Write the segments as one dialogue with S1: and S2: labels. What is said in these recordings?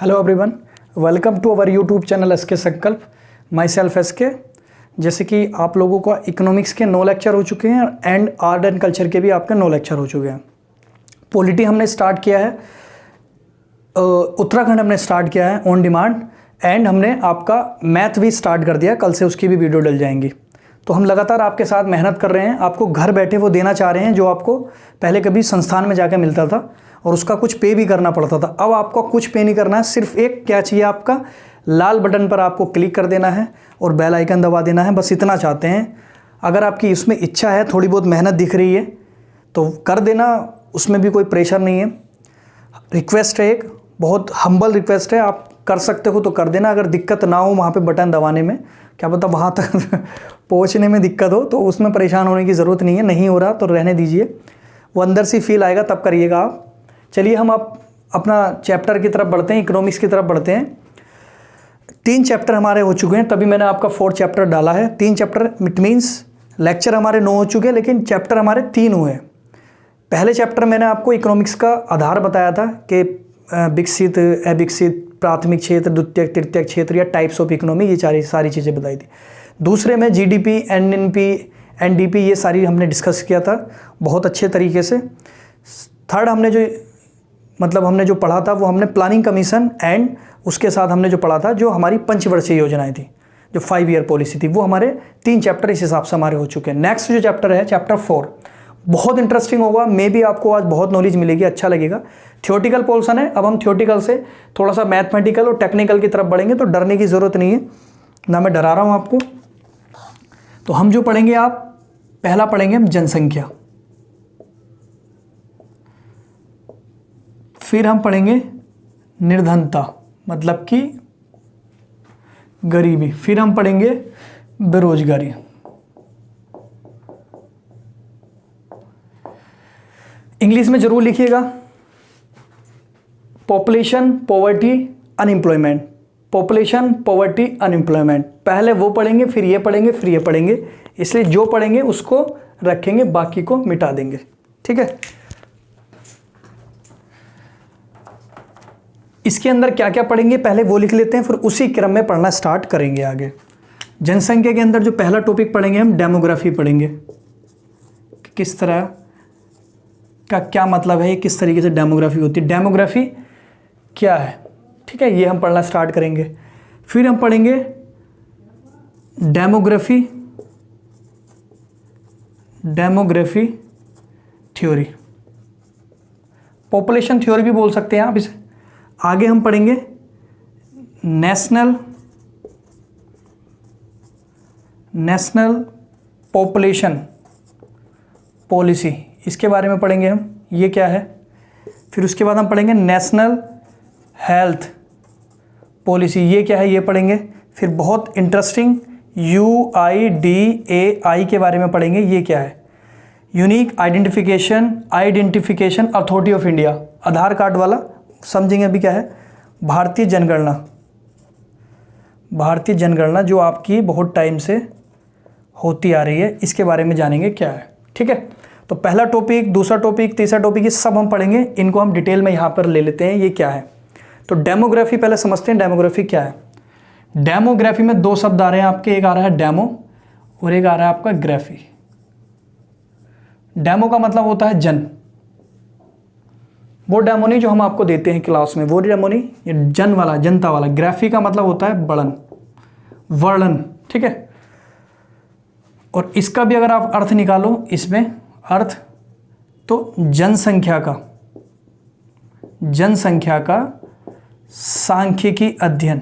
S1: Hello everyone, welcome to our YouTube channel S K Sankalp. My self S के। जैसे कि आप लोगों को इकोनॉमिक्स के 9 लेक्चर हो चुके हैं एंड आर्ट एंड कल्चर के भी आपके 9 लेक्चर हो चुके हैं। पॉलिटी हमने स्टार्ट किया है, उत्तराखंड हमने स्टार्ट किया है ऑन डिमांड, एंड हमने आपका मैथ भी स्टार्ट कर दिया। कल से उसकी भी वीडियो डल जाएंगी। तो हम लगातार आपके साथ मेहनत कर रहे हैं, आपको घर बैठे वो देना चाह रहे हैं जो आपको पहले कभी संस्थान में जाकर मिलता था और उसका कुछ पे भी करना पड़ता था। अब आपको कुछ पे नहीं करना है, सिर्फ एक क्या चाहिए, आपका लाल बटन पर आपको क्लिक कर देना है और बेल आइकन दबा देना है। बस इतना चाहते हैं। अगर आपकी इसमें इच्छा है, थोड़ी बहुत मेहनत दिख रही है तो कर देना, उसमें भी कोई प्रेशर नहीं है। रिक्वेस्ट है, एक बहुत हम्बल रिक्वेस्ट है, आप कर सकते हो तो कर देना। अगर दिक्कत ना हो वहाँ पे बटन दबाने में, क्या पता वहाँ तक पहुँचने में दिक्कत हो, तो उसमें परेशान होने की ज़रूरत नहीं है। नहीं हो रहा तो रहने दीजिए, वो अंदर से फील आएगा तब करिएगा आप। चलिए हम आप अपना चैप्टर की तरफ बढ़ते हैं, इकोनॉमिक्स की तरफ बढ़ते हैं। 3 चैप्टर हमारे हो चुके हैं, तभी मैंने आपका 4th चैप्टर डाला है। 3 चैप्टर इट मीन्स लेक्चर हमारे 9 हो चुके हैं, लेकिन चैप्टर हमारे 3 हुए हैं। पहले चैप्टर मैंने आपको इकोनॉमिक्स का आधार बताया था कि विकसित, अविकसित, प्राथमिक क्षेत्र, द्वितीयक, तृतीयक क्षेत्र या टाइप्स ऑफ इकोनॉमी, ये सारी चीज़ें बताई थी। दूसरे में जीडीपी, एनएनपी, एनडीपी, ये सारी हमने डिस्कस किया था बहुत अच्छे तरीके से। थर्ड हमने जो पढ़ा था वो हमने प्लानिंग कमीशन, एंड उसके साथ हमने जो पढ़ा था जो हमारी पंचवर्षीय योजनाएं थी, जो 5 ईयर पॉलिसी थी, वो हमारे 3 चैप्टर इस हिसाब से हमारे हो चुके हैं। नेक्स्ट जो चैप्टर है, चैप्टर 4, बहुत इंटरेस्टिंग होगा। मे भी आपको आज बहुत नॉलेज मिलेगी, अच्छा लगेगा। थ्योरेटिकल पोर्शन है। अब हम थ्योरेटिकल से थोड़ा सा मैथमेटिकल और टेक्निकल की तरफ बढ़ेंगे, तो डरने की ज़रूरत नहीं है, ना मैं डरा रहा हूँ आपको। तो हम जो पढ़ेंगे, आप पहला पढ़ेंगे हम जनसंख्या, फिर हम पढ़ेंगे निर्धनता मतलब कि गरीबी, फिर हम पढ़ेंगे बेरोजगारी। इंग्लिश में जरूर लिखिएगा, population, poverty, unemployment. Population, poverty, unemployment, पहले वो पढ़ेंगे, फिर ये पढ़ेंगे, फिर ये पढ़ेंगे। इसलिए जो पढ़ेंगे उसको रखेंगे, बाकी को मिटा देंगे, ठीक है। इसके अंदर क्या क्या पढ़ेंगे पहले वो लिख लेते हैं, फिर उसी क्रम में पढ़ना स्टार्ट करेंगे आगे। जनसंख्या के अंदर जो पहला टॉपिक पढ़ेंगे हम, डेमोग्राफी पढ़ेंगे। किस तरह का क्या मतलब है, किस तरीके से डेमोग्राफी होती है, डेमोग्राफी क्या है, ठीक है, ये हम पढ़ना स्टार्ट करेंगे। फिर हम पढ़ेंगे डेमोग्राफी थ्योरी, पॉपुलेशन थ्योरी भी बोल सकते हैं आप इसे। आगे हम पढ़ेंगे नेशनल पॉपुलेशन पॉलिसी, इसके बारे में पढ़ेंगे हम, ये क्या है। फिर उसके बाद हम पढ़ेंगे नेशनल हेल्थ पॉलिसी, ये क्या है, ये पढ़ेंगे। फिर बहुत इंटरेस्टिंग UIDAI के बारे में पढ़ेंगे, ये क्या है, unique identification authority of India, Aadhaar card वाला, समझेंगे अभी क्या है। भारतीय जनगणना जो आपकी बहुत टाइम से होती आ रही है, इसके बारे में जानेंगे क्या है, ठीक है। तो पहला टॉपिक, दूसरा टॉपिक, तीसरा टॉपिक, ये सब हम पढ़ेंगे। इनको हम डिटेल में यहाँ पर ले लेते हैं, ये क्या है। तो डेमोग्राफी पहले समझते हैं, डेमोग्राफी क्या है। डेमोग्राफी में 2 शब्द आ रहे हैं आपके, एक आ रहा है डेमो और एक आ रहा है आपका ग्राफी। डेमो का मतलब होता है जन, वो डेमो नहीं जो हम आपको देते हैं क्लास में, वो डेमो नहीं, ये जन वाला, जनता वाला। ग्राफी का मतलब होता है वर्णन, ठीक है। और इसका भी अगर आप अर्थ निकालो, इसमें अर्थ तो जनसंख्या का सांख्यिकी अध्ययन,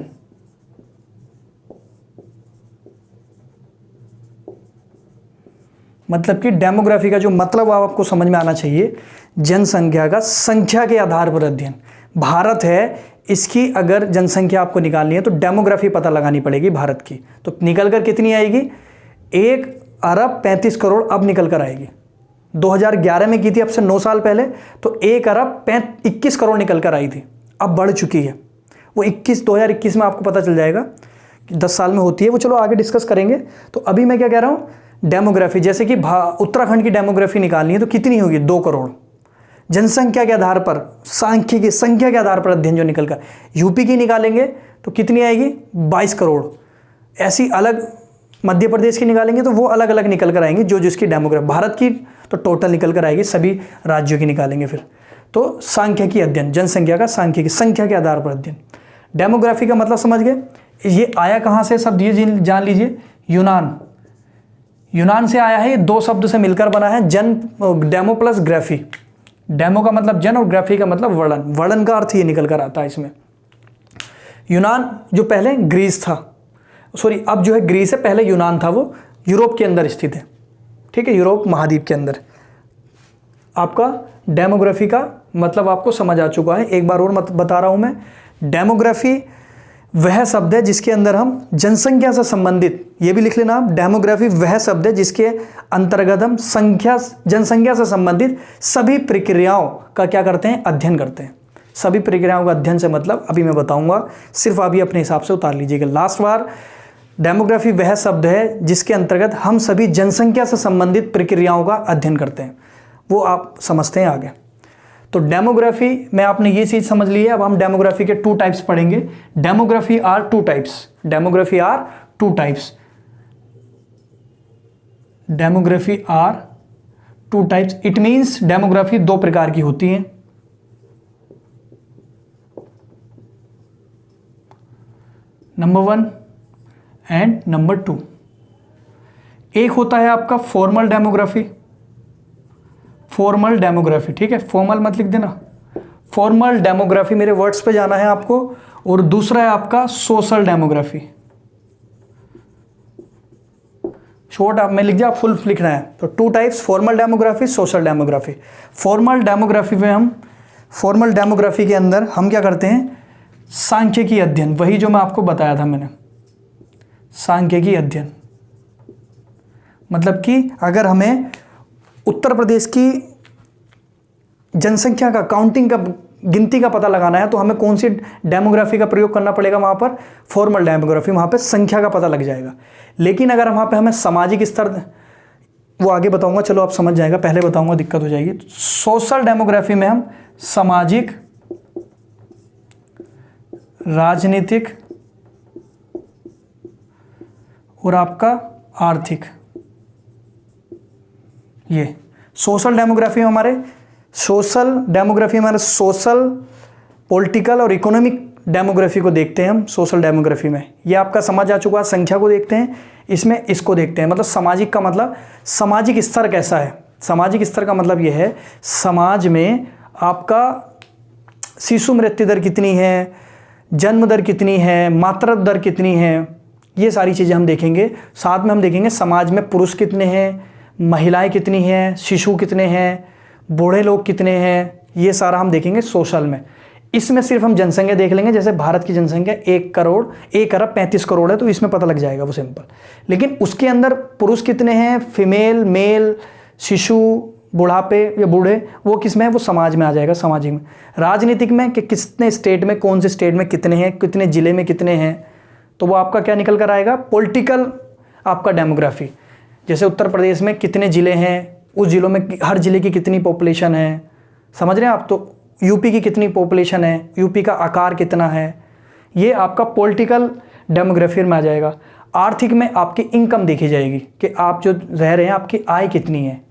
S1: मतलब कि डेमोग्राफी का जो मतलब आपको समझ में आना चाहिए, जनसंख्या का संख्या के आधार पर अध्ययन। भारत है, इसकी अगर जनसंख्या आपको निकालनी है तो डेमोग्राफी पता लगानी पड़ेगी भारत की। तो निकल कर कितनी आएगी, 1,35 करोड़ अब निकल कर आएगी। 2011 में की थी, अब से 9 साल पहले, तो 1,21 करोड़ निकल कर आई थी, अब बढ़ चुकी है। वो 2021 में आपको पता चल जाएगा कि 10 साल में होती है, वो चलो आगे डिस्कस करेंगे। तो अभी मैं क्या कह रहा हूँ, डेमोग्राफी, जैसे कि उत्तराखंड की डेमोग्राफी निकालनी है तो कितनी होगी, 2 करोड़। जनसंख्या के आधार पर, सांख्यिकी संख्या के आधार पर अध्ययन जो निकल कर, यूपी की निकालेंगे तो कितनी आएगी 22 करोड़, ऐसी अलग मध्य प्रदेश की निकालेंगे तो वो अलग अलग निकल कर आएंगी जो जिसकी डेमोग्राफी, भारत की तो टोटल निकल कर आएगी, सभी राज्यों की निकालेंगे फिर। तो सांख्यिकी अध्ययन, जनसंख्या का सांख्यिकी, संख्या के आधार पर अध्ययन। डेमोग्राफी का मतलब समझ गए, ये आया कहाँ से शब्द ये जान लीजिए, यूनान से आया है, ये 2 शब्द से मिलकर बना है, जन, डेमो प्लस ग्राफी। डेमो का मतलब जन और ग्राफी का मतलब वर्णन, वर्णन का अर्थ ये निकल कर आता है इसमें। यूनान जो पहले ग्रीस था, सॉरी अब जो है ग्रीस है, पहले यूनान था, वो यूरोप के अंदर स्थित है, ठीक है, यूरोप महाद्वीप के अंदर। आपका डेमोग्राफी का मतलब आपको समझ आ चुका है, एक बार और बता रहा हूं मैं। डेमोग्राफी वह शब्द है जिसके अंदर हम जनसंख्या से संबंधित, ये भी लिख लेना आप, डेमोग्राफी वह शब्द है जिसके अंतर्गत हम जनसंख्या से संबंधित सभी प्रक्रियाओं का क्या करते हैं, अध्ययन करते हैं। सभी प्रक्रियाओं का अध्ययन से मतलब अभी मैं बताऊंगा, सिर्फ अभी अपने हिसाब से उतार लीजिएगा। लास्ट बार, डेमोग्राफी वह शब्द है जिसके अंतर्गत हम सभी जनसंख्या से संबंधित प्रक्रियाओं का अध्ययन करते हैं, वो आप समझते हैं आगे। तो डेमोग्राफी में आपने ये चीज समझ ली है। अब हम डेमोग्राफी के 2 टाइप्स पढ़ेंगे। Demography are 2 types, demography are 2 types, demography are 2 types. It means demography 2 प्रकार की होती है। Number 1 and number 2। एक होता है आपका फॉर्मल डेमोग्राफी, फॉर्मल डेमोग्राफी, ठीक है, फॉर्मल मत लिख देना, फॉर्मल डेमोग्राफी, मेरे वर्ड्स पे जाना है आपको। और दूसरा है आपका सोशल डेमोग्राफी। शॉर्ट आप में लिख दिया, आप फुल लिखना है। तो 2 types, formal demography, social demography. Formal demography में हम, फॉर्मल डेमोग्राफी के अंदर हम क्या करते हैं, सांख्यिकी अध्ययन, वही जो मैं आपको बताया था मैंने, सांख्यिकी अध्ययन। मतलब कि अगर हमें उत्तर प्रदेश की जनसंख्या का, काउंटिंग का, गिनती का पता लगाना है तो हमें कौन सी डेमोग्राफी का प्रयोग करना पड़ेगा, वहाँ पर फॉर्मल डेमोग्राफी, वहाँ पर संख्या का पता लग जाएगा। लेकिन अगर वहाँ पे हमें सामाजिक स्तर, वो आगे बताऊंगा, चलो आप समझ जाएगा, पहले बताऊंगा दिक्कत हो जाएगी। सोशल डेमोग्राफी में हम सामाजिक, राजनीतिक और आपका आर्थिक, ये सोशल डेमोग्राफी में हमारे, सोशल डेमोग्राफी हमारे सोशल, पॉलिटिकल और इकोनॉमिक डेमोग्राफी को देखते हैं हम सोशल डेमोग्राफी में। ये आपका समझ आ चुका है। संख्या को देखते हैं, इसमें इसको देखते हैं। मतलब सामाजिक का मतलब सामाजिक स्तर कैसा है। सामाजिक स्तर का मतलब यह है समाज में आपका शिशु मृत्यु दर कितनी है, जन्म दर कितनी है, मातृ दर कितनी है, ये सारी चीज़ें हम देखेंगे। साथ में हम देखेंगे समाज में पुरुष कितने हैं, महिलाएं कितनी हैं, शिशु कितने हैं, बूढ़े लोग कितने हैं, ये सारा हम देखेंगे सोशल में। इसमें सिर्फ हम जनसंख्या देख लेंगे, जैसे भारत की जनसंख्या 1 अरब 35 करोड़ है, तो इसमें पता लग जाएगा वो सिंपल। लेकिन उसके अंदर पुरुष कितने हैं, फीमेल, मेल, शिशु, बुढ़ापे या बूढ़े, वो किस में है, वो समाज में आ जाएगा, सामाजिक में। राजनीतिक में कि कितने स्टेट में, कौन से स्टेट में कितने हैं, कितने जिले में कितने हैं, तो वो आपका क्या निकल कर आएगा, पॉलिटिकल आपका डेमोग्राफी। जैसे उत्तर प्रदेश में कितने ज़िले हैं, उस ज़िलों में हर ज़िले की कितनी पॉपुलेशन है, समझ रहे हैं आप। तो यूपी की कितनी पॉपुलेशन है, यूपी का आकार कितना है, ये आपका पॉलिटिकल डेमोग्राफी में आ जाएगा। आर्थिक में आपकी इनकम देखी जाएगी कि आप जो रह रहे हैं आपकी आय कितनी है।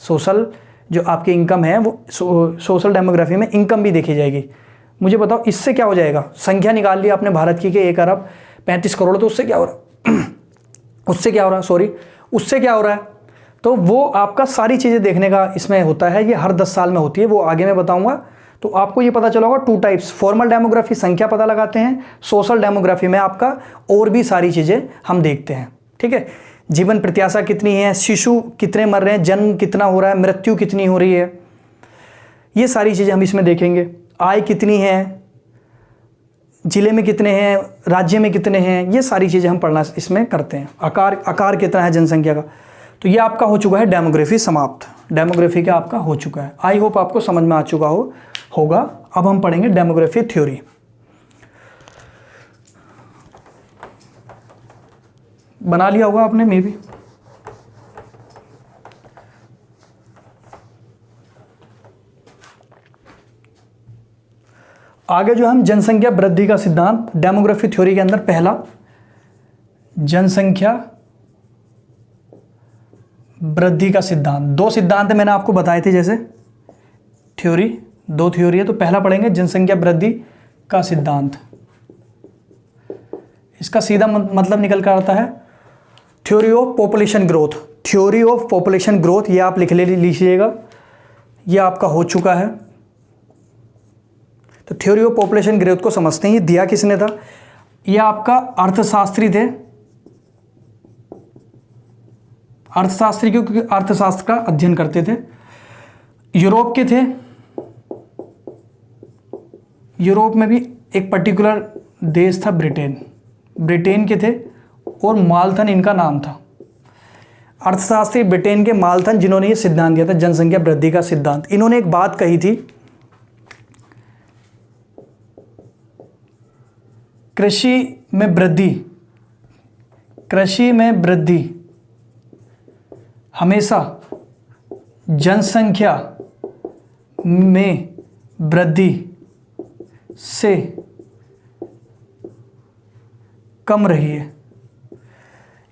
S1: सोशल जो आपकी इनकम है वो सोशल डेमोग्राफी में इनकम भी देखी जाएगी। मुझे बताओ इससे क्या हो जाएगा, संख्या निकाल ली आपने भारत की कि 1 अरब 35 करोड़, तो उससे क्या हो रहा उससे क्या हो रहा है, सॉरी, उससे क्या हो रहा है। तो वो आपका सारी चीज़ें देखने का इसमें होता है, ये हर 10 साल में होती है, वो आगे मैं बताऊंगा। तो आपको ये पता चला होगा 2 टाइप्स, फॉर्मल डेमोग्राफी संख्या पता लगाते हैं, सोशल डेमोग्राफी में आपका और भी सारी चीज़ें हम देखते हैं, ठीक है। जीवन प्रत्याशा कितनी है, शिशु कितने मर रहे हैं, जन्म कितना हो रहा है, मृत्यु कितनी हो रही है, ये सारी चीज़ें हम इसमें देखेंगे। आय कितनी है, जिले में कितने हैं, राज्य में कितने हैं, ये सारी चीज़ें हम पढ़ना इसमें करते हैं। आकार कितना है जनसंख्या का। तो ये आपका हो चुका है डेमोग्राफी समाप्त, डेमोग्राफी का आपका हो चुका है। आई होप आपको समझ में आ चुका होगा। अब हम पढ़ेंगे डेमोग्राफी थ्योरी। बना लिया होगा आपने मे बी। आगे जो हम जनसंख्या वृद्धि का सिद्धांत, डेमोग्राफी थ्योरी के अंदर पहला जनसंख्या वृद्धि का सिद्धांत, दो सिद्धांत मैंने आपको बताए थे, जैसे थ्योरी, दो थ्योरी है, तो पहला पढ़ेंगे जनसंख्या वृद्धि का सिद्धांत। इसका सीधा मतलब निकल कर आता है theory of population growth. Theory of population growth ये आप लिख लीजिएगा, ये आपका हो चुका है। तो थ्योरी ऑफ पॉपुलेशन ग्रोथ को समझते हैं। ये दिया किसने था? ये आपका अर्थशास्त्री थे, अर्थशास्त्री, क्योंकि अर्थशास्त्र का अध्ययन करते थे। यूरोप के थे, यूरोप में भी एक पर्टिकुलर देश था ब्रिटेन, ब्रिटेन के थे, और माल्थन इनका नाम था। अर्थशास्त्री ब्रिटेन के माल्थन, जिन्होंने ये सिद्धांत दिया था जनसंख्या वृद्धि का सिद्धांत। इन्होंने एक बात कही थी, कृषि में वृद्धि, कृषि में वृद्धि हमेशा जनसंख्या में वृद्धि से कम रही है।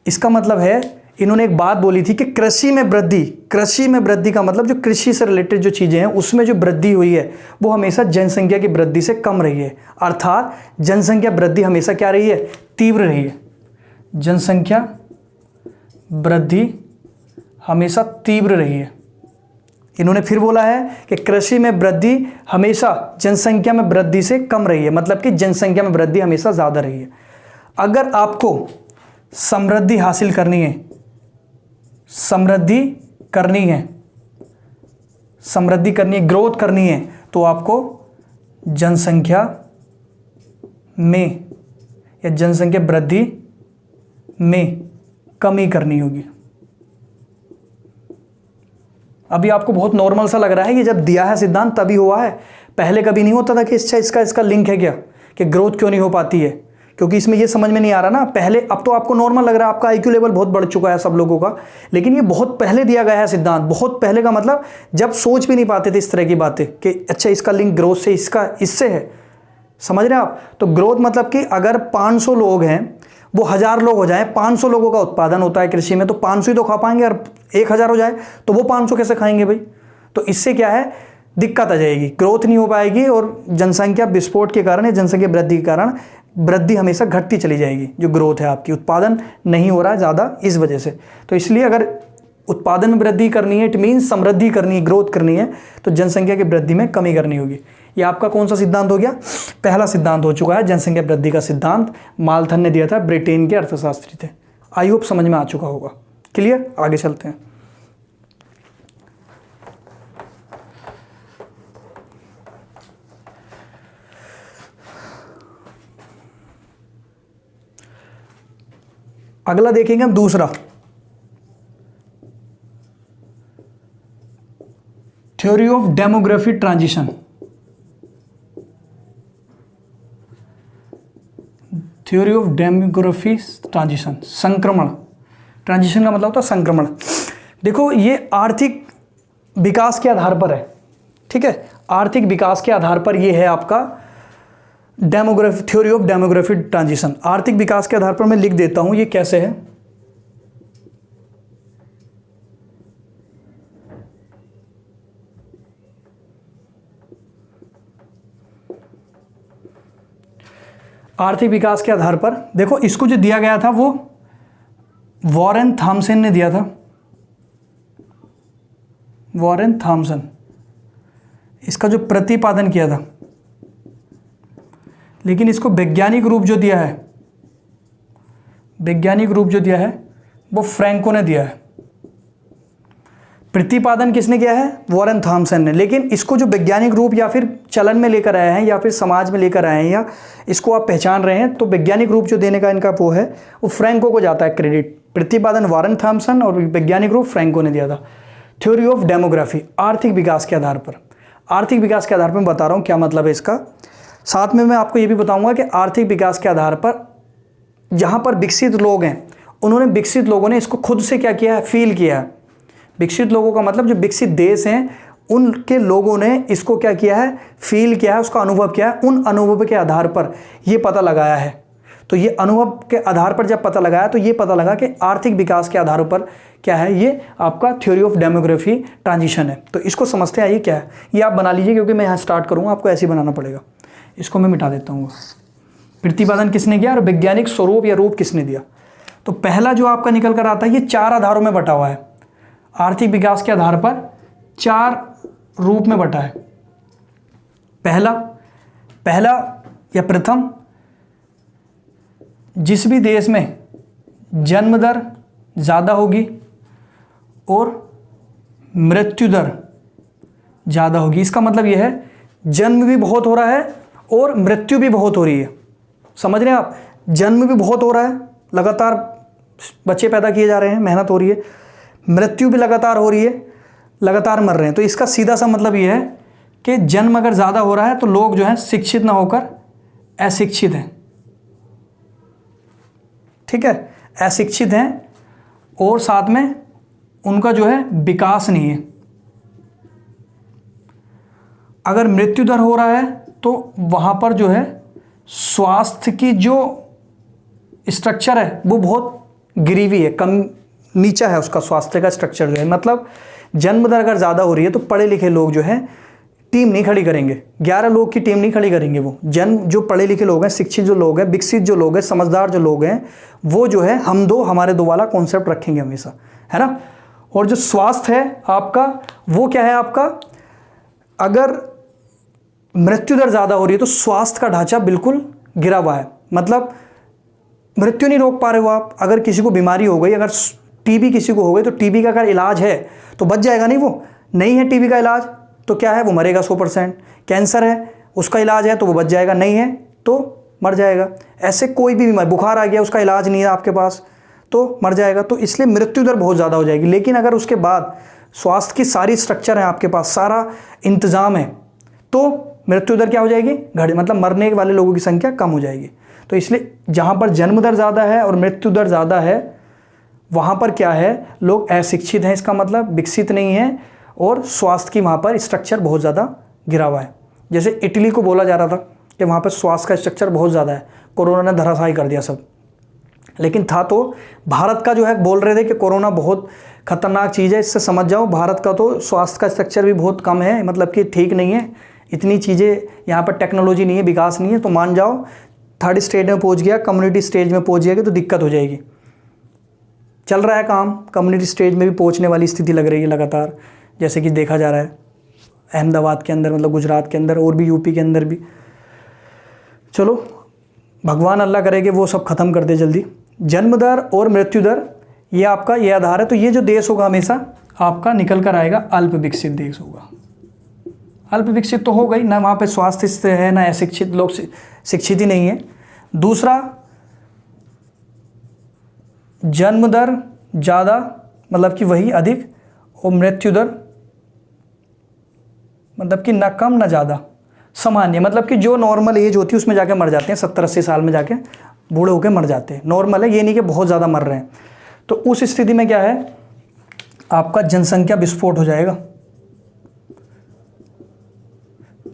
S1: इसका मतलब है, इन्होंने एक बात बोली थी कि कृषि में वृद्धि, कृषि में वृद्धि का मतलब जो कृषि से रिलेटेड जो चीज़ें हैं उसमें जो वृद्धि हुई है वो हमेशा जनसंख्या की वृद्धि से कम रही है। अर्थात जनसंख्या वृद्धि हमेशा क्या रही है? तीव्र रही है। जनसंख्या वृद्धि हमेशा तीव्र रही है। इन्होंने फिर बोला है कि कृषि में वृद्धि हमेशा जनसंख्या में वृद्धि से कम रही है, मतलब कि जनसंख्या में वृद्धि हमेशा ज़्यादा रही है। अगर आपको समृद्धि हासिल करनी है, समृद्धि करनी है, समृद्धि करनी है, ग्रोथ करनी है, तो आपको जनसंख्या में या जनसंख्या वृद्धि में कमी करनी होगी। अभी आपको बहुत नॉर्मल सा लग रहा है, ये जब दिया है सिद्धांत तभी हुआ है, पहले कभी नहीं होता था कि इसका लिंक है क्या, कि ग्रोथ क्यों नहीं हो पाती है, क्योंकि इसमें ये समझ में नहीं आ रहा ना पहले। अब तो आपको नॉर्मल लग रहा है, आपका आईक्यू लेवल बहुत बढ़ चुका है सब लोगों का, लेकिन ये बहुत पहले दिया गया है सिद्धांत। बहुत पहले का मतलब जब सोच भी नहीं पाते थे इस तरह की बातें कि अच्छा इसका लिंक ग्रोथ से, इसका इससे है, समझ रहे हैं आप? तो ग्रोथ मतलब कि अगर 500 लोग हैं वो 1000 लोग हो जाए, 500 लोगों का उत्पादन होता है कृषि में, तो 500 ही तो खा पाएंगे, और 1000 हो जाए तो वो 500 कैसे खाएंगे भाई? तो इससे क्या है, दिक्कत आ जाएगी, ग्रोथ नहीं हो पाएगी, और जनसंख्या विस्फोट के कारण या जनसंख्या वृद्धि के कारण वृद्धि हमेशा घटती चली जाएगी। जो ग्रोथ है आपकी, उत्पादन नहीं हो रहा है ज़्यादा इस वजह से। तो इसलिए अगर उत्पादन में वृद्धि करनी है, इट मीन्स समृद्धि करनी है, ग्रोथ करनी है, तो जनसंख्या की वृद्धि में कमी करनी होगी। ये आपका कौन सा सिद्धांत हो गया? पहला सिद्धांत हो चुका है, जनसंख्या वृद्धि का सिद्धांत। माल्थन ने दिया था, ब्रिटेन के अर्थशास्त्री थे। आई होप समझ में आ चुका होगा। क्लियर? आगे चलते हैं। अगला देखेंगे हम दूसरा, theory of demography transition. Theory of demography transition, संक्रमण। ट्रांजिशन का मतलब होता है संक्रमण। देखो, ये आर्थिक विकास के आधार पर है, ठीक है? आर्थिक विकास के आधार पर ये है आपका demography, theory of demography transition. आर्थिक विकास के आधार पर मैं लिख देता हूं ये कैसे है। आर्थिक विकास के आधार पर देखो, इसको जो दिया गया था वो वॉरेन थॉमसन ने दिया था, वॉरेन थॉमसन। इसका जो प्रतिपादन किया था, लेकिन इसको वैज्ञानिक रूप जो दिया है, वैज्ञानिक रूप जो दिया है वो फ्रैंको ने दिया है। प्रतिपादन किसने किया है? वॉरेन थॉमसन ने। लेकिन इसको जो वैज्ञानिक रूप या फिर चलन में लेकर आए हैं या फिर समाज में लेकर आए हैं या इसको आप पहचान रहे हैं, तो वैज्ञानिक रूप जो देने का इनका वो है, वो फ्रैंको को जाता है क्रेडिट। प्रतिपादन वॉरेन थॉमसन और वैज्ञानिक रूप फ्रैंको ने दिया था। थ्योरी ऑफ डेमोग्राफी, आर्थिक विकास के आधार पर। आर्थिक विकास के आधार पर मैं बता रहा हूँ क्या मतलब है इसका। साथ में मैं आपको ये भी बताऊँगा कि आर्थिक विकास के आधार पर जहाँ पर विकसित लोग हैं, उन्होंने विकसित लोगों ने इसको खुद से क्या किया है? फील किया है। विकसित लोगों का मतलब जो विकसित देश हैं उनके लोगों ने इसको क्या किया है, फील किया है, उसका अनुभव किया है, उन अनुभव के आधार पर ये पता लगाया है। तो ये अनुभव के आधार पर जब पता लगाया तो ये पता लगा कि आर्थिक विकास के आधारों पर क्या है, ये आपका थ्योरी ऑफ डेमोग्राफी ट्रांजिशन है। तो इसको समझते हैं ये क्या है, ये आप बना लीजिए, क्योंकि मैं यहाँ स्टार्ट करूँगा, आपको ऐसे ही बनाना पड़ेगा। इसको मैं मिटा देता हूँ। प्रतिपादन किसने किया और वैज्ञानिक स्वरूप या रूप किसने दिया। तो पहला जो आपका निकल कर आता है, ये 4 आधारों में बटा हुआ है। आर्थिक विकास के आधार पर 4 रूप में बटा है। पहला या प्रथम, जिस भी देश में जन्म दर ज़्यादा होगी और मृत्यु दर ज़्यादा होगी। इसका मतलब यह है जन्म भी बहुत हो रहा है और मृत्यु भी बहुत हो रही है। समझ रहे हैं आप, जन्म भी बहुत हो रहा है, लगातार बच्चे पैदा किए जा रहे हैं, मेहनत हो रही है, मृत्यु भी लगातार हो रही है, लगातार मर रहे हैं। तो इसका सीधा सा मतलब यह है कि जन्म अगर ज़्यादा हो रहा है तो लोग जो हैं शिक्षित ना होकर अशिक्षित हैं। ठीक है, अशिक्षित हैं और साथ में उनका जो है विकास नहीं है। अगर मृत्यु दर हो रहा है तो वहाँ पर जो है स्वास्थ्य की जो स्ट्रक्चर है वो बहुत गिरी है, कम नीचा है उसका स्वास्थ्य का स्ट्रक्चर जो है। मतलब जन्म दर अगर ज़्यादा हो रही है तो पढ़े लिखे लोग जो हैं टीम नहीं खड़ी करेंगे, 11 लोग की टीम नहीं खड़ी करेंगे। वो जो पढ़े लिखे लोग हैं, शिक्षित जो लोग हैं, विकसित जो लोग हैं, समझदार जो लोग हैं, वो जो है हम दो हमारे दो वाला कॉन्सेप्ट रखेंगे हमेशा, है ना। और जो स्वास्थ्य है आपका वो क्या है, आपका अगर मृत्यु दर ज़्यादा हो रही है तो स्वास्थ्य का ढांचा बिल्कुल गिरा हुआ है। मतलब मृत्यु नहीं रोक पा रहे हो आप। अगर किसी को बीमारी हो गई, अगर टीबी किसी को हो गई तो टीबी का अगर इलाज है तो बच जाएगा, नहीं वो नहीं है टीबी का इलाज तो क्या है, वो मरेगा 100%। कैंसर है उसका इलाज है तो वो बच जाएगा, नहीं है तो मर जाएगा। ऐसे कोई भी बीमारी, बुखार आ गया उसका इलाज नहीं है आपके पास तो मर जाएगा। तो इसलिए मृत्यु दर बहुत ज़्यादा हो जाएगी। लेकिन अगर उसके बाद स्वास्थ्य की सारी स्ट्रक्चर है आपके पास, सारा इंतज़ाम है, तो मृत्यु दर क्या हो जाएगी, घट, मतलब मरने वाले लोगों की संख्या कम हो जाएगी। तो इसलिए जहाँ पर जन्म दर ज़्यादा है और मृत्यु दर ज़्यादा है वहाँ पर क्या है, लोग अशिक्षित हैं, इसका मतलब विकसित नहीं है, और स्वास्थ्य की वहाँ पर स्ट्रक्चर बहुत ज़्यादा गिरा हुआ है। जैसे इटली को बोला जा रहा था कि वहाँ पर स्वास्थ्य का स्ट्रक्चर बहुत ज़्यादा है, कोरोना ने धराशायी कर दिया सब। लेकिन था तो भारत का जो है, बोल रहे थे कि कोरोना बहुत खतरनाक चीज़ है, इससे समझ जाओ भारत का तो स्वास्थ्य का स्ट्रक्चर भी बहुत कम है, मतलब कि ठीक नहीं है, इतनी चीज़ें यहाँ पर टेक्नोलॉजी नहीं है, विकास नहीं है। तो मान जाओ 3rd स्टेज में पहुँच गया, कम्युनिटी स्टेज में पहुँच जाएगी तो दिक्कत हो जाएगी। चल रहा है काम, कम्युनिटी स्टेज में भी पहुँचने वाली स्थिति लग रही है लगातार, जैसे कि देखा जा रहा है अहमदाबाद के अंदर, मतलब गुजरात के अंदर, और भी यूपी के अंदर भी। चलो भगवान अल्लाह करे कि वो सब ख़त्म कर दे जल्दी। जन्म दर और मृत्यु दर ये आपका ये आधार है। तो ये जो देश होगा हमेशा आपका निकल कर आएगा अल्प विकसित देश होगा। अल्प विकसित तो हो गई ना, वहाँ पे स्वास्थ्य है ना, अशिक्षित लोग शिक्षित ही नहीं है। दूसरा, जन्म दर ज़्यादा मतलब कि वही अधिक, और मृत्यु दर मतलब कि ना कम ना ज़्यादा, सामान्य, मतलब कि जो नॉर्मल एज होती है उसमें जाके मर जाते हैं, 70-80 साल में जाके बूढ़े होकर मर जाते हैं, नॉर्मल है, ये नहीं कि बहुत ज़्यादा मर रहे हैं। तो उस स्थिति में क्या है, आपका जनसंख्या विस्फोट हो जाएगा।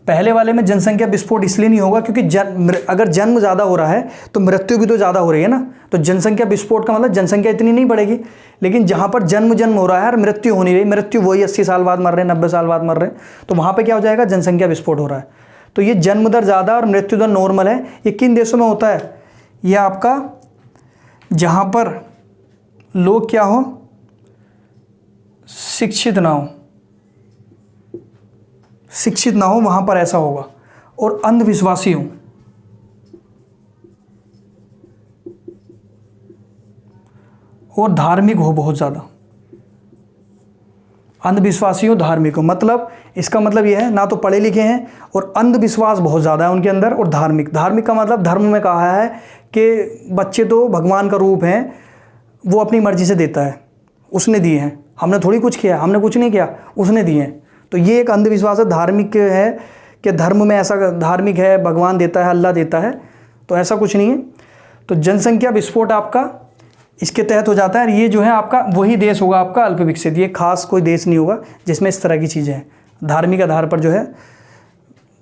S1: पहले वाले में जनसंख्या विस्फोट इसलिए नहीं होगा क्योंकि अगर जन्म ज़्यादा हो रहा है तो मृत्यु भी तो ज़्यादा हो रही है ना, तो जनसंख्या विस्फोट का मतलब जनसंख्या इतनी नहीं बढ़ेगी। लेकिन जहाँ पर जन्म हो रहा है और मृत्यु हो नहीं रही, मृत्यु वही 80 साल बाद मर रहे हैं, 90 साल बाद मर रहे हैं, तो वहाँ पर क्या हो जाएगा, जनसंख्या विस्फोट हो रहा है। तो ये जन्म दर ज़्यादा और मृत्यु दर नॉर्मल है। ये किन देशों में होता है, ये आपका जहाँ पर लोग क्या हो, शिक्षित ना हो, शिक्षित ना हो वहाँ पर ऐसा होगा, और अंधविश्वासी हो, और धार्मिक हो बहुत ज़्यादा, अंधविश्वासी हो, धार्मिक हो। मतलब इसका मतलब यह है, ना तो पढ़े लिखे हैं और अंधविश्वास बहुत ज़्यादा है उनके अंदर, और धार्मिक का मतलब धर्म में कहा है कि बच्चे तो भगवान का रूप हैं, वो अपनी मर्जी से देता है, उसने दिए हैं, हमने थोड़ी कुछ किया, हमने कुछ नहीं किया, उसने दिए हैं। तो ये एक अंधविश्वास है। धार्मिक है कि धर्म में ऐसा धार्मिक है, भगवान देता है, अल्लाह देता है, तो ऐसा कुछ नहीं है। तो जनसंख्या विस्फोट आपका इसके तहत हो जाता है। ये जो है आपका वही देश होगा आपका अल्प विकसित, ये खास कोई देश नहीं होगा जिसमें इस तरह की चीज़ें हैं। धार्मिक आधार पर जो है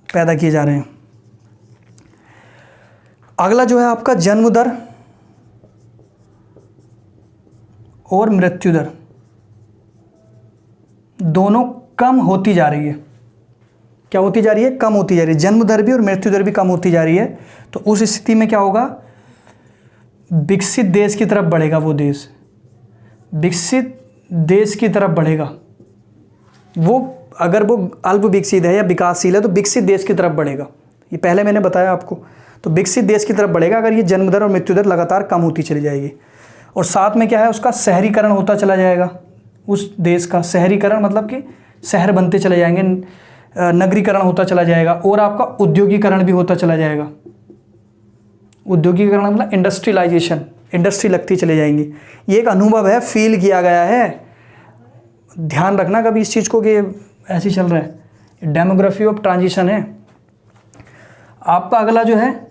S1: पैदा किए जा रहे हैं। अगला जो है आपका जन्म दर और मृत्यु दर दोनों कम होती जा रही है। क्या होती जा रही है? कम होती जा रही है। जन्म दर भी और मृत्यु दर भी कम होती जा रही है। तो उस स्थिति में क्या होगा? विकसित देश की तरफ बढ़ेगा वो देश, विकसित देश की तरफ बढ़ेगा वो। अगर वो अल्प विकसित है या विकासशील है तो विकसित देश की तरफ बढ़ेगा। ये पहले मैंने बताया आपको। तो विकसित देश की तरफ बढ़ेगा अगर ये जन्म दर और मृत्यु दर लगातार कम होती चली जाएगी। और साथ में क्या है, उसका शहरीकरण होता चला जाएगा। उस देश का शहरीकरण मतलब कि शहर बनते चले जाएंगे, नगरीकरण होता चला जाएगा, और आपका उद्योगीकरण भी होता चला जाएगा। उद्योगीकरण मतलब इंडस्ट्रियलाइजेशन, इंडस्ट्री लगती चले जाएंगी। ये एक अनुभव है, फील किया गया है। ध्यान रखना कभी इस चीज़ को कि ऐसे ही चल रहा है। डेमोग्राफी ऑफ ट्रांजिशन है। आपका अगला जो है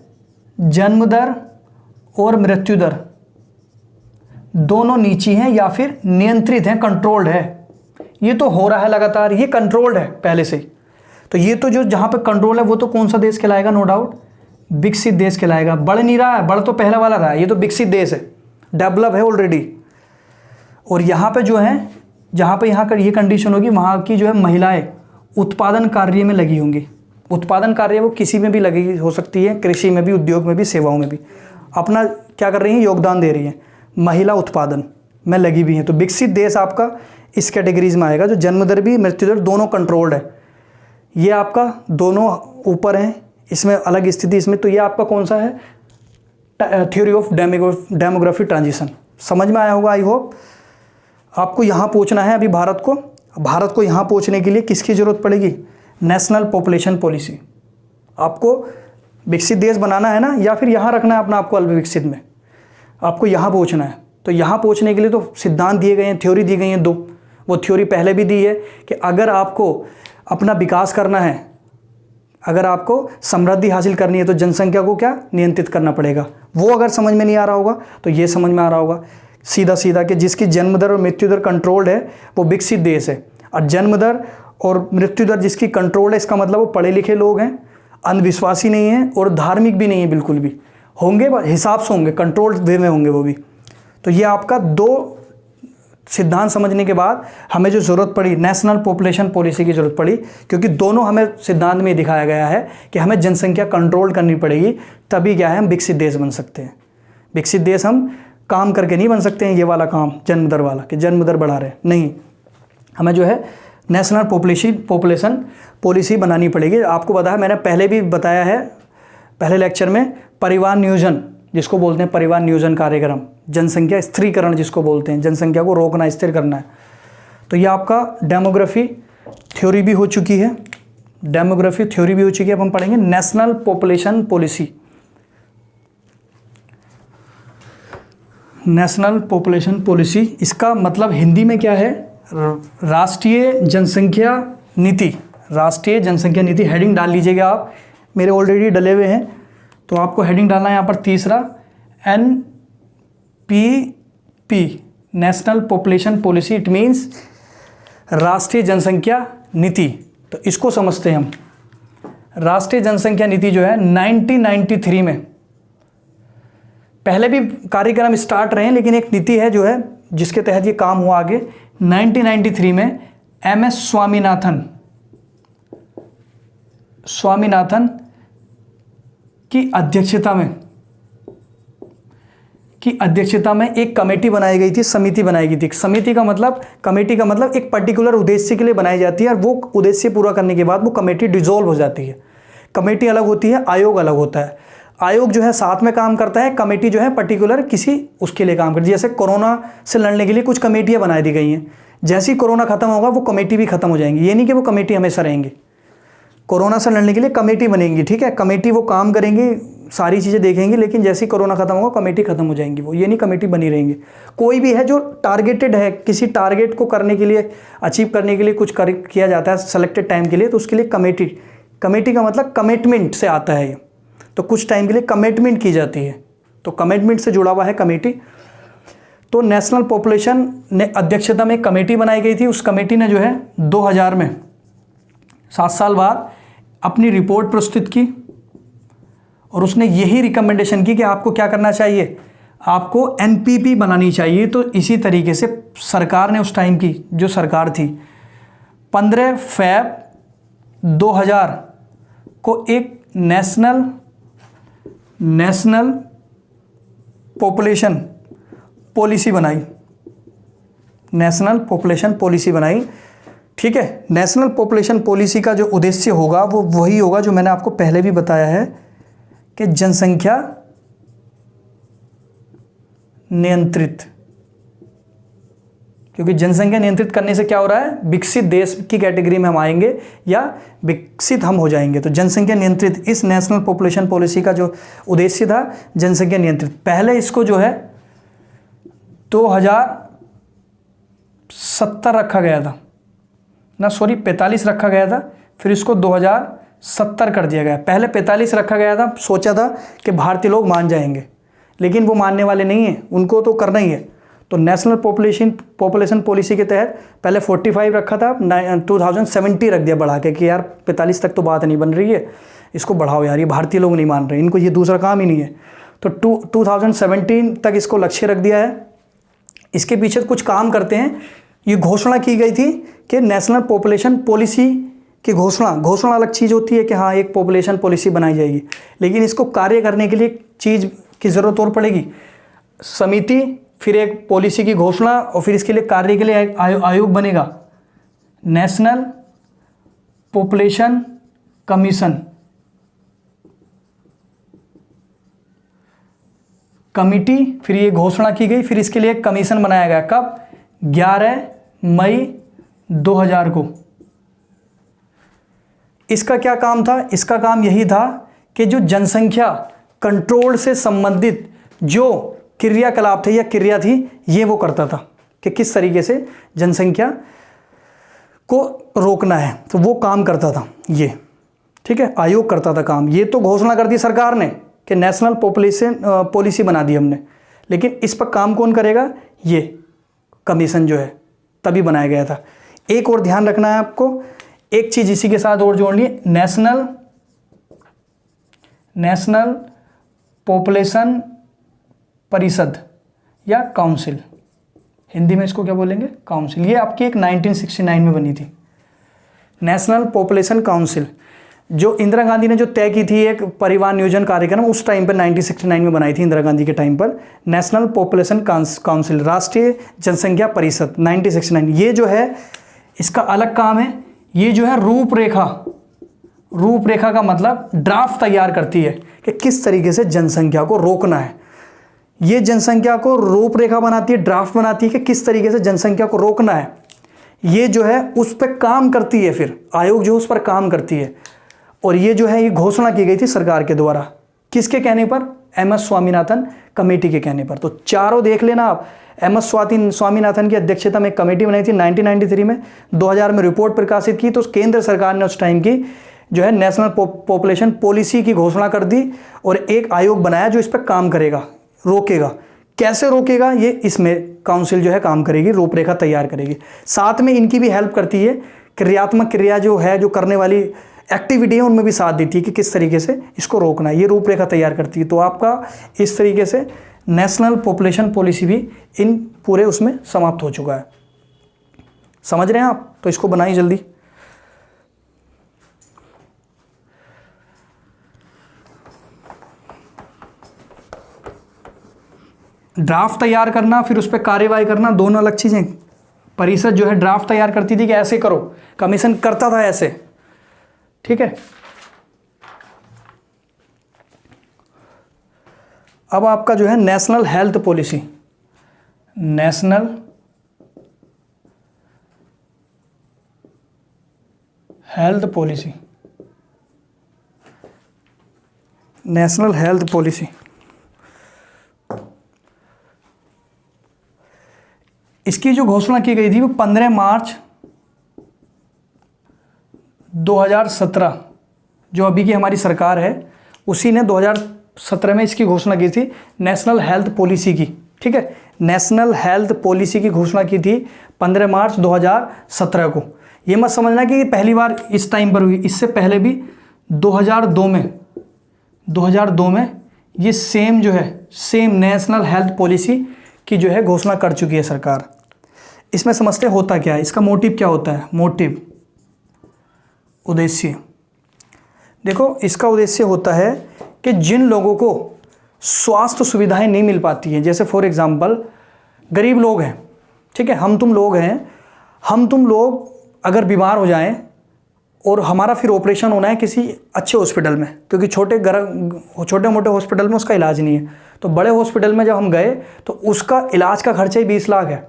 S1: जन्म दर और मृत्यु दर दोनों नीची हैं या फिर नियंत्रित हैं, कंट्रोल्ड है। ये तो हो रहा है लगातार, ये कंट्रोल्ड है पहले से। तो ये तो जो जहाँ पे कंट्रोल है वो तो कौन सा देश कहलाएगा? नो डाउट विकसित देश कहलाएगा। बढ़ नहीं रहा है, बढ़ तो पहला वाला रहा है, ये तो विकसित देश है, डेवलप है ऑलरेडी। और यहाँ पे जो है, जहाँ पे यहाँ का ये कंडीशन होगी, वहाँ की जो है महिलाएं उत्पादन कार्य में लगी होंगी। उत्पादन कार्य वो किसी में भी लगी हो सकती है, कृषि में भी, उद्योग में भी, सेवाओं में भी अपना क्या कर रही हैं? योगदान दे रही हैं। महिला उत्पादन में लगी भी हैं। तो विकसित देश आपका इस कैटेगरीज में आएगा, जो जन्म दर भी मृत्यु दर दोनों कंट्रोल्ड है। ये आपका दोनों ऊपर हैं, इसमें अलग स्थिति इसमें। तो ये आपका कौन सा है? Theory of demography transition. समझ में आया होगा आई होप। आपको यहाँ पहुँचना है अभी भारत को यहाँ पहुँचने के लिए किसकी ज़रूरत पड़ेगी? National population policy. आपको विकसित देश बनाना है ना, या फिर यहाँ रखना है अपना आपको अल्प विकसित में? आपको यहाँ पहुँचना है। तो यहाँ पहुँचने के लिए तो सिद्धांत दिए गए हैं, थ्योरी दी गई हैं दो। वो थ्योरी पहले भी दी है कि अगर आपको अपना विकास करना है, अगर आपको समृद्धि हासिल करनी है तो जनसंख्या को क्या नियंत्रित करना पड़ेगा। वो अगर समझ में नहीं आ रहा होगा तो ये समझ में आ रहा होगा सीधा सीधा कि जिसकी जन्म दर और मृत्यु दर कंट्रोल्ड है वो विकसित देश है। और जन्म दर और मृत्यु दर जिसकी कंट्रोल है, इसका मतलब वो पढ़े लिखे लोग हैं, अंधविश्वासी नहीं है और धार्मिक भी नहीं है, बिल्कुल भी होंगे, हिसाब से होंगे, कंट्रोल्ड वे में होंगे वो भी। तो ये आपका दो सिद्धांत समझने के बाद हमें जो ज़रूरत पड़ी नेशनल पॉपुलेशन पॉलिसी की ज़रूरत पड़ी, क्योंकि दोनों हमें सिद्धांत में दिखाया गया है कि हमें जनसंख्या कंट्रोल करनी पड़ेगी, तभी क्या है हम विकसित देश बन सकते हैं। विकसित देश हम काम करके नहीं बन सकते हैं, ये वाला काम जन्म दर वाला कि जन्म दर बढ़ा रहे, नहीं, हमें जो है नेशनल पॉपुलेशन पॉलिसी बनानी पड़ेगी। आपको पता है, मैंने पहले भी बताया है पहले लेक्चर में, परिवार नियोजन जिसको बोलते हैं, परिवार नियोजन कार्यक्रम, जनसंख्या स्थिरीकरण जिसको बोलते हैं, जनसंख्या को रोकना, स्थिर करना है। तो ये आपका डेमोग्राफी थ्योरी भी हो चुकी है, डेमोग्राफी थ्योरी भी हो चुकी है। अब हम पढ़ेंगे national population policy. National population policy, इसका मतलब हिंदी में क्या है? राष्ट्रीय जनसंख्या नीति। राष्ट्रीय जनसंख्या नीति हेडिंग डाल लीजिएगा आप, मेरे ऑलरेडी डले हुए हैं, तो आपको हेडिंग डालना है यहाँ पर तीसरा, NPP, national population policy. It means राष्ट्रीय जनसंख्या नीति। तो इसको समझते हैं हम। राष्ट्रीय जनसंख्या नीति जो है 1993 में, पहले भी कार्यक्रम स्टार्ट रहे हैं, लेकिन एक नीति है जो है जिसके तहत ये काम हुआ आगे। 1993 में MS स्वामीनाथन की अध्यक्षता में एक कमेटी बनाई गई थी, समिति बनाई गई थी। कमेटी का मतलब एक पर्टिकुलर उद्देश्य के लिए बनाई जाती है, और वो उद्देश्य पूरा करने के बाद वो कमेटी डिसॉल्व हो जाती है। कमेटी अलग होती है, आयोग अलग होता है। आयोग जो है साथ में काम करता है, कमेटी जो है पर्टिकुलर किसी उसके लिए काम करती है। जैसे कोरोना से लड़ने के लिए कुछ कमेटियाँ बना दी गई हैं, जैसे ही कोरोना खत्म होगा वो कमेटी भी खत्म हो जाएंगी। ये नहीं कि वो कमेटी हमेशा रहेंगी, कोरोना से लड़ने के लिए कमेटी बनेंगी, ठीक है, कमेटी वो काम करेंगी, सारी चीज़ें देखेंगी, लेकिन जैसे ही कोरोना खत्म होगा कमेटी खत्म हो जाएंगी। वो ये नहीं कमेटी बनी रहेंगी। कोई भी है जो टारगेटेड है, किसी टारगेट को करने के लिए, अचीव करने के लिए कुछ किया जाता है सेलेक्टेड टाइम के लिए, तो उसके लिए कमेटी का मतलब कमिटमेंट से आता है ये। तो कुछ टाइम के लिए कमिटमेंट की जाती है, तो कमिटमेंट से जुड़ा हुआ है कमेटी। तो नेशनल पॉपुलेशन ने अध्यक्षता में कमेटी बनाई गई थी। उस कमेटी ने जो है 2000 में 7 साल बाद अपनी रिपोर्ट प्रस्तुत की और उसने यही रिकमेंडेशन की कि आपको क्या करना चाहिए, आपको एनपीपी बनानी चाहिए। तो इसी तरीके से सरकार ने, उस टाइम की जो सरकार थी, 15 फरवरी 2000 को एक नेशनल पॉपुलेशन पॉलिसी बनाई। नेशनल पॉपुलेशन पॉलिसी बनाई, ठीक है। नेशनल पॉपुलेशन पॉलिसी का जो उद्देश्य होगा वो वही होगा जो मैंने आपको पहले भी बताया है कि जनसंख्या नियंत्रित, क्योंकि जनसंख्या नियंत्रित करने से क्या हो रहा है, विकसित देश की कैटेगरी में हम आएंगे या विकसित हम हो जाएंगे। तो जनसंख्या नियंत्रित, इस नेशनल पॉपुलेशन पॉलिसी का जो उद्देश्य था जनसंख्या नियंत्रित। पहले इसको जो है 2070 रखा गया था ना, सॉरी 45 रखा गया था, फिर इसको 2070 कर दिया गया। पहले 45 रखा गया था, सोचा था कि भारतीय लोग मान जाएंगे, लेकिन वो मानने वाले नहीं हैं, उनको तो करना ही है। तो नेशनल पॉपुलेशन पॉलिसी के तहत पहले 45 रखा था, 2070 रख दिया बढ़ा के कि यार 45 तक तो बात नहीं बन रही है, इसको बढ़ाओ यार, ये भारतीय लोग नहीं मान रहे, इनको ये दूसरा काम ही नहीं है। तो 2017 तक इसको लक्ष्य रख दिया है। इसके पीछे कुछ काम करते हैं। ये घोषणा की गई थी कि नेशनल पॉपुलेशन पॉलिसी की घोषणा अलग चीज़ होती है कि हाँ एक पॉपुलेशन पॉलिसी बनाई जाएगी, लेकिन इसको कार्य करने के लिए एक चीज़ की ज़रूरत और पड़ेगी, समिति, फिर एक पॉलिसी की घोषणा, और फिर इसके लिए कार्य के लिए आयोग बनेगा, नेशनल पॉपुलेशन कमीशन, कमिटी। फिर ये घोषणा की गई, फिर इसके लिए एक कमीशन बनाया गया। कब? 11 मई 2000 को। इसका क्या काम था? इसका काम यही था कि जो जनसंख्या कंट्रोल से संबंधित जो क्रियाकलाप थे या क्रिया थी, ये वो करता था कि किस तरीके से जनसंख्या को रोकना है, तो वो काम करता था ये, ठीक है। आयोग करता था काम। ये तो घोषणा कर दी सरकार ने कि नेशनल पॉपुलेशन पॉलिसी बना दी हमने, लेकिन इस पर काम कौन करेगा? ये कमीशन जो है तभी बनाया गया था। एक और ध्यान रखना है आपको, एक चीज़ इसी के साथ और जोड़ लिए, नेशनल पॉपुलेशन परिषद या काउंसिल, हिंदी में इसको क्या बोलेंगे? काउंसिल। ये आपकी एक 1969 में बनी थी, नेशनल पॉपुलेशन काउंसिल, जो इंदिरा गांधी ने जो तय की थी एक परिवार नियोजन कार्यक्रम, उस टाइम पर 1969 में बनाई थी इंदिरा गांधी के टाइम पर। नेशनल पॉपुलेशन काउंसिल, राष्ट्रीय जनसंख्या परिषद 1969। ये जो है इसका अलग काम है, ये जो है रूपरेखा का मतलब ड्राफ्ट तैयार करती है कि किस तरीके से जनसंख्या को रोकना है। ये जनसंख्या को रूपरेखा बनाती है, ड्राफ्ट बनाती है कि किस तरीके से जनसंख्या को रोकना है। ये जो है उस पर काम करती है, फिर आयोग जो उस पर काम करती है। और ये जो है ये घोषणा की गई थी सरकार के द्वारा, किसके कहने पर? एम.एस. स्वामीनाथन कमेटी के कहने पर। तो चारों देख लेना आप। एम.एस. स्वामीनाथन की अध्यक्षता में एक कमेटी बनाई थी 1993 में, 2000 में रिपोर्ट प्रकाशित की। तो केंद्र सरकार ने उस टाइम की जो है नेशनल पॉपुलेशन पॉलिसी की घोषणा कर दी और एक आयोग बनाया जो इस पर काम करेगा, रोकेगा। कैसे रोकेगा? ये इसमें काउंसिल जो है काम करेगी, रूपरेखा तैयार करेगी। साथ में इनकी भी हेल्प करती है, क्रियात्मक क्रिया जो है, जो करने वाली एक्टिविटी है, उनमें भी साथ देती है कि किस तरीके से इसको रोकना है। ये रूपरेखा तैयार करती है। तो आपका इस तरीके से नेशनल पॉपुलेशन पॉलिसी भी इन पूरे उसमें समाप्त हो चुका है। समझ रहे हैं आप? तो इसको बनाइए जल्दी। ड्राफ्ट तैयार करना, फिर उस पर कार्यवाही करना, दोनों अलग चीज़ें। परिषद जो है ड्राफ्ट तैयार करती थी कि ऐसे करो, कमीशन करता था ऐसे, ठीक है। अब आपका जो है national health policy, national health policy, national health policy. इसकी जो घोषणा की गई थी वो 15 मार्च 2017, जो अभी की हमारी सरकार है उसी ने 2017 में इसकी घोषणा की थी, नेशनल हेल्थ पॉलिसी की, ठीक है। नेशनल हेल्थ पॉलिसी की घोषणा की थी 15 मार्च 2017 को। ये मत समझना कि पहली बार इस टाइम पर हुई, इससे पहले भी 2002 में ये सेम जो है सेम नेशनल हेल्थ पॉलिसी की जो है घोषणा कर चुकी है सरकार। इसमें समझते होता क्या है, इसका मोटिव क्या होता है, मोटिव उद्देश्य। देखो इसका उद्देश्य होता है कि जिन लोगों को स्वास्थ्य सुविधाएं नहीं मिल पाती हैं, जैसे फॉर एग्जांपल गरीब लोग हैं, ठीक है, हम तुम लोग हैं, हम तुम लोग अगर बीमार हो जाएं और हमारा फिर ऑपरेशन होना है किसी अच्छे हॉस्पिटल में, क्योंकि छोटे मोटे हॉस्पिटल में उसका इलाज नहीं है, तो बड़े हॉस्पिटल में जब हम गए तो उसका इलाज का खर्चा ही 20 लाख है,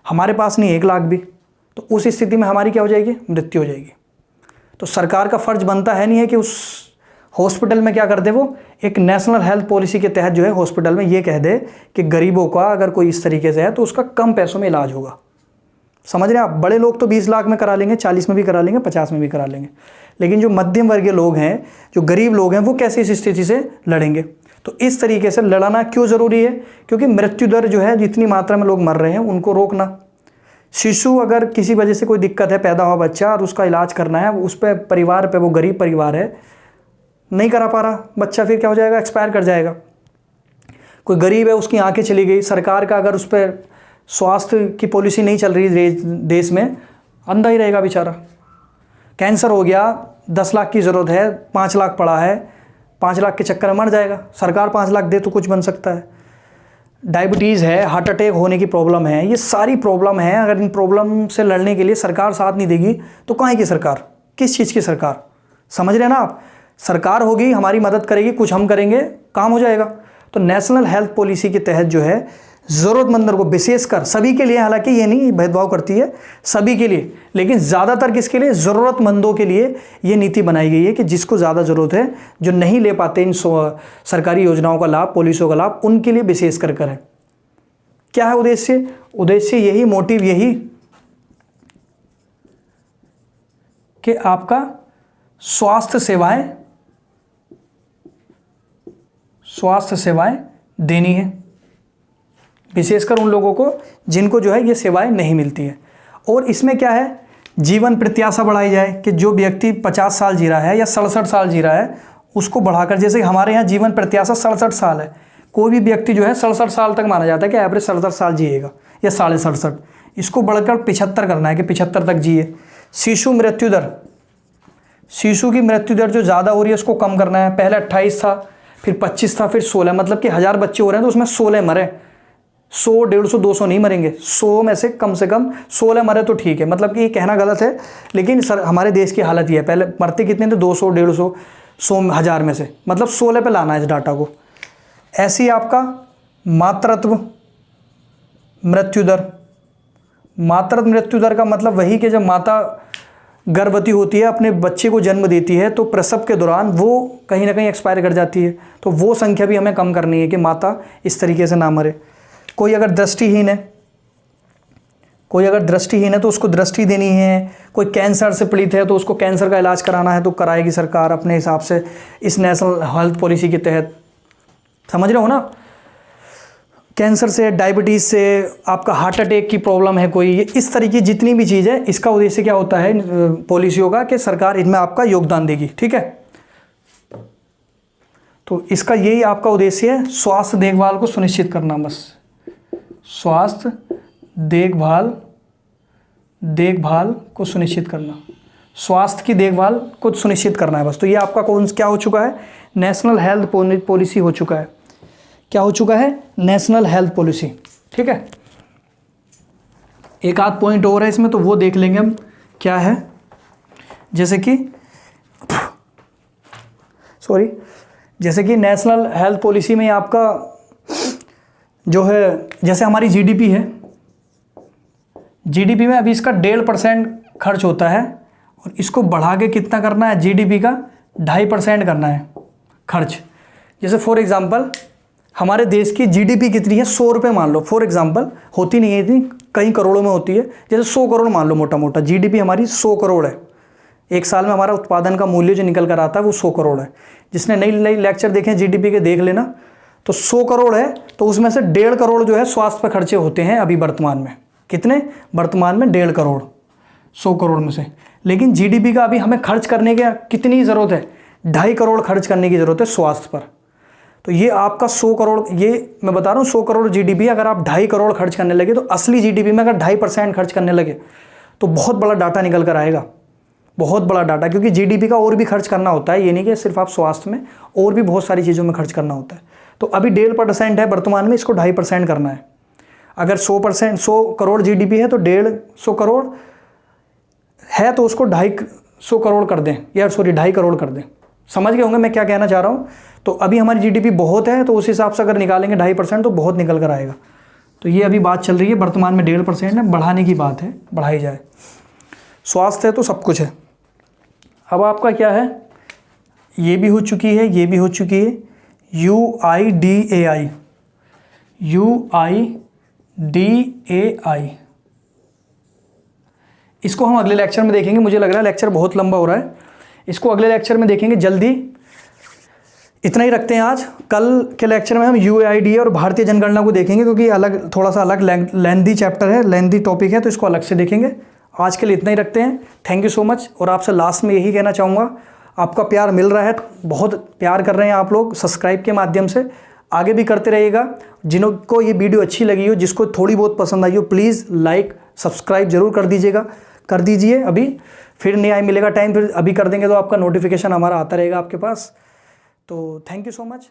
S1: हमारे पास नहीं 1 लाख भी, तो उस स्थिति में हमारी क्या हो जाएगी, मृत्यु हो जाएगी। तो सरकार का फर्ज बनता है नहीं है कि उस हॉस्पिटल में क्या कर दे, वो एक नेशनल हेल्थ पॉलिसी के तहत जो है हॉस्पिटल में ये कह दे कि गरीबों का अगर कोई इस तरीके से है तो उसका कम पैसों में इलाज होगा। समझ रहे हैं आप, बड़े लोग तो 20 लाख में करा लेंगे, 40 में भी करा लेंगे, 50 में भी करा लेंगे, लेकिन जो मध्यम वर्गीय लोग हैं, जो गरीब लोग हैं, वो कैसे इस स्थिति से लड़ेंगे। तो इस तरीके से लड़ाना क्यों ज़रूरी है, क्योंकि मृत्यु दर जो है जितनी मात्रा में लोग मर रहे हैं उनको रोकना। शिशु अगर किसी वजह से कोई दिक्कत है, पैदा हुआ बच्चा और उसका इलाज करना है, उस पर परिवार पे, वो गरीब परिवार है, नहीं करा पा रहा बच्चा, फिर क्या हो जाएगा, एक्सपायर कर जाएगा। कोई गरीब है, उसकी आंखें चली गई, सरकार का अगर उस पर स्वास्थ्य की पॉलिसी नहीं चल रही देश में, अंधा ही रहेगा बेचारा। कैंसर हो गया, 10 लाख की ज़रूरत है, 5 लाख पड़ा है, 5 लाख के चक्कर में मर जाएगा। सरकार 5 लाख दे तो कुछ बन सकता है। डायबिटीज़ है, हार्ट अटैक होने की प्रॉब्लम है, ये सारी प्रॉब्लम है। अगर इन प्रॉब्लम से लड़ने के लिए सरकार साथ नहीं देगी तो कहाँ की सरकार, किस चीज़ की सरकार, समझ रहे हैं ना आप। सरकार होगी, हमारी मदद करेगी, कुछ हम करेंगे, काम हो जाएगा। तो नेशनल हेल्थ पॉलिसी के तहत जो है ज़रूरतमंदों को, विशेषकर सभी के लिए, हालांकि ये नहीं भेदभाव करती है, सभी के लिए, लेकिन ज़्यादातर किसके लिए, ज़रूरतमंदों के लिए ये नीति बनाई गई है कि जिसको ज़्यादा ज़रूरत है, जो नहीं ले पाते इन सरकारी योजनाओं का लाभ, पॉलिसियों का लाभ, उनके लिए विशेष कर है। क्या है उद्देश्य, उद्देश्य यही, मोटिव यही कि आपका स्वास्थ्य सेवाएं देनी है, विशेषकर उन लोगों को जिनको जो है ये सेवाएं नहीं मिलती है। और इसमें क्या है, जीवन प्रत्याशा बढ़ाई जाए कि जो व्यक्ति 50 साल जी रहा है या 67 साल जी रहा है उसको बढ़ाकर, जैसे हमारे यहाँ जीवन प्रत्याशा 67 साल है, कोई भी व्यक्ति जो है 67 साल तक माना जाता है कि एवरेज 67 साल जिएगा या 67.5, इसको बढ़कर 75 करना है कि 75 तक जिए। शिशु की मृत्यु दर जो ज़्यादा हो रही है उसको कम करना है। पहले 28 था, फिर 25 था, फिर 16, मतलब कि 1000 बच्चे हो रहे हैं तो उसमें 16 मरे, 100, 150, 200 नहीं मरेंगे, 100 में से कम 16 मरे तो ठीक है। मतलब कि ये कहना गलत है, लेकिन सर हमारे देश की हालत ये है, पहले मरते कितने थे, 200, 150, 100, 1000 में से, मतलब 16 पे लाना है इस डाटा को। ऐसी आपका मातृत्व मृत्यु दर का मतलब वही कि जब माता गर्भवती होती है, अपने बच्चे को जन्म देती है, तो प्रसव के दौरान वो कहीं ना कहीं एक्सपायर कर जाती है, तो वो संख्या भी हमें कम करनी है कि माता इस तरीके से ना मरे। कोई अगर दृष्टिहीन है तो उसको दृष्टि देनी है। कोई कैंसर से पीड़ित है तो उसको कैंसर का इलाज कराना है तो कराएगी सरकार अपने हिसाब से इस नेशनल हेल्थ पॉलिसी के तहत, समझ रहे हो ना। कैंसर से, डायबिटीज़ से, आपका हार्ट अटैक की प्रॉब्लम है कोई, ये इस तरीके जितनी भी चीज़ है, इसका उद्देश्य क्या होता है पॉलिसियों का, कि सरकार इनमें आपका योगदान देगी, ठीक है। तो इसका यही आपका उद्देश्य है, स्वास्थ्य देखभाल को सुनिश्चित करना, बस स्वास्थ्य देखभाल को सुनिश्चित करना, स्वास्थ्य की देखभाल को सुनिश्चित करना है बस। तो ये आपका क्या हो चुका है, नेशनल हेल्थ पॉलिसी हो चुका है। क्या हो चुका है, नेशनल हेल्थ पॉलिसी, ठीक है। एक आध पॉइंट और है इसमें, तो वो देख लेंगे हम क्या है। जैसे कि नेशनल हेल्थ पॉलिसी में आपका जो है, जैसे हमारी जीडीपी है, जीडीपी में अभी इसका 1.5% खर्च होता है, और इसको बढ़ा के कितना करना है, जीडीपी का 2.5% करना है खर्च। जैसे फॉर एग्जांपल हमारे देश की जीडीपी कितनी है, 100 रुपये मान लो, फॉर एग्जांपल, होती नहीं है इतनी, कई करोड़ों में होती है। जैसे 100 करोड़ मान लो, मोटा मोटा जीडीपी हमारी 100 करोड़ है, एक साल में हमारा उत्पादन का मूल्य जो निकल कर आता है वो 100 करोड़ है। जिसने नई लेक्चर देखे जीडीपी के देख लेना, तो 100 करोड़ है, तो उसमें से 1.5 करोड़ जो है स्वास्थ्य पर खर्चे होते हैं अभी वर्तमान में। कितने, वर्तमान में 1.5 करोड़, 100 करोड़ में से। लेकिन जीडीपी का अभी हमें खर्च करने की कितनी ज़रूरत है, 2.5 करोड़ खर्च करने की ज़रूरत है स्वास्थ्य पर। तो ये आपका 100 करोड़, ये मैं बता रहा हूँ 100 करोड़ जीडीपी, अगर आप 2.5 करोड़ खर्च करने लगे तो असली जीडीपी में अगर 2.5% खर्च करने लगे तो बहुत बड़ा डाटा निकल कर आएगा, बहुत बड़ा डाटा। क्योंकि जीडीपी का और भी खर्च करना होता है, ये नहीं कि सिर्फ आप स्वास्थ्य में, और भी बहुत सारी चीज़ों में खर्च करना होता है। तो अभी 1.5% है वर्तमान में, इसको 2.5% करना है। अगर 100 करोड़ जीडीपी है तो 150 करोड़ है तो उसको 250 करोड़ कर दें, या सॉरी 2.5 करोड़ कर दें। समझ गए होंगे मैं क्या कहना चाह रहा हूँ। तो अभी हमारी जीडीपी बहुत है, तो उस हिसाब से अगर निकालेंगे 2.5% तो बहुत निकल कर आएगा। तो ये अभी बात चल रही है, वर्तमान में 1.5% है, बढ़ाने की बात है, बढ़ाई जाए। स्वास्थ्य है तो सब कुछ है। अब आपका क्या है, ये भी हो चुकी है, ये भी हो चुकी है, UIDAI, इसको हम अगले लेक्चर में देखेंगे। मुझे लग रहा है लेक्चर बहुत लंबा हो रहा है, इसको अगले लेक्चर में देखेंगे जल्दी। इतना ही रखते हैं आज। कल के लेक्चर में हम UIDAI और भारतीय जनगणना को देखेंगे, क्योंकि अलग, थोड़ा सा अलग लेंथी चैप्टर है, लेंथी टॉपिक है, तो इसको अलग से देखेंगे। आज के लिए इतना ही रखते हैं। Thank you so much. और आपसे लास्ट में यही कहना चाहूँगा, आपका प्यार मिल रहा है, बहुत प्यार कर रहे हैं आप लोग सब्सक्राइब के माध्यम से, आगे भी करते रहिएगा। जिनको ये वीडियो अच्छी लगी हो, जिसको थोड़ी बहुत पसंद आई हो, प्लीज़ लाइक सब्सक्राइब जरूर कर दीजिएगा, कर दीजिए। अभी फिर नहीं मिलेगा टाइम, फिर अभी कर देंगे तो आपका नोटिफिकेशन हमारा आता रहेगा आपके पास। तो थैंक यू सो मच।